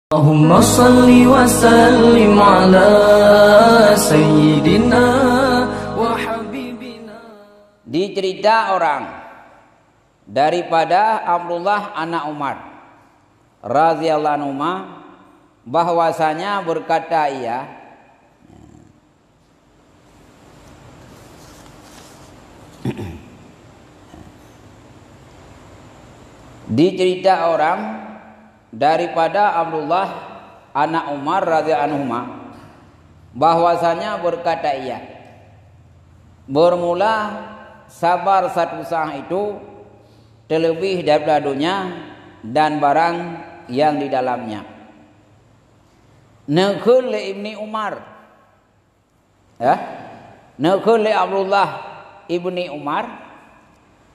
Allahumma salli wa sallim ala sayyidina wa habibina. Dicerita orang daripada Abdullah anak Umar radhiyallahu anhu bahwasanya berkata ia, dicerita orang daripada Abdullah anak Umar radhiyallahu anhu bahwasanya berkata ia, bermula sabar satu saat itu terlebih daripada dunia dan barang yang di dalamnya. Nakul ibni Umar, nakul Abdullah ibni Umar,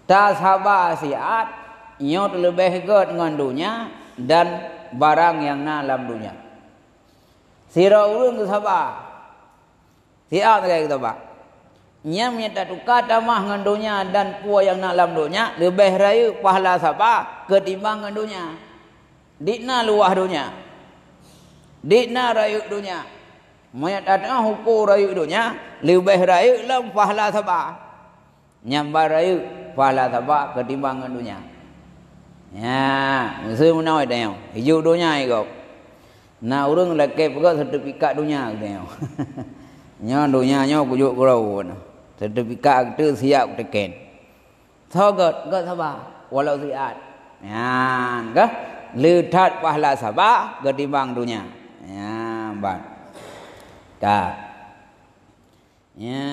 tak sabar siat nyot lebih god dengan dunia dan barang yang dalam dunia. Sira ulun tu sabar siat kayak gitu pak. Nya minta tukar tamah dengan dunia dan puas yang dalam dunia lebih raya pahala sabar ketimbang dengan dunia. Dikna luah dunia, dikna raya dunia. Mayat datang hukum raya dunia lebih raya dalam pahala sabar. Nyambar raya pahala sabar ketimbang dengan dunia. Ya, mesti menawai tengok. Hijau dunia ikut. Nah, orang lelaki pun sertifikat dunia tengok. Nya dunia nya kujuk kurau. Sertifikat itu siap teken. Sogot, gak sabar. Walau siat. Ya, kah? Letat pahala sabar ketimbang dunia. Ya, bang. Kah? Ya.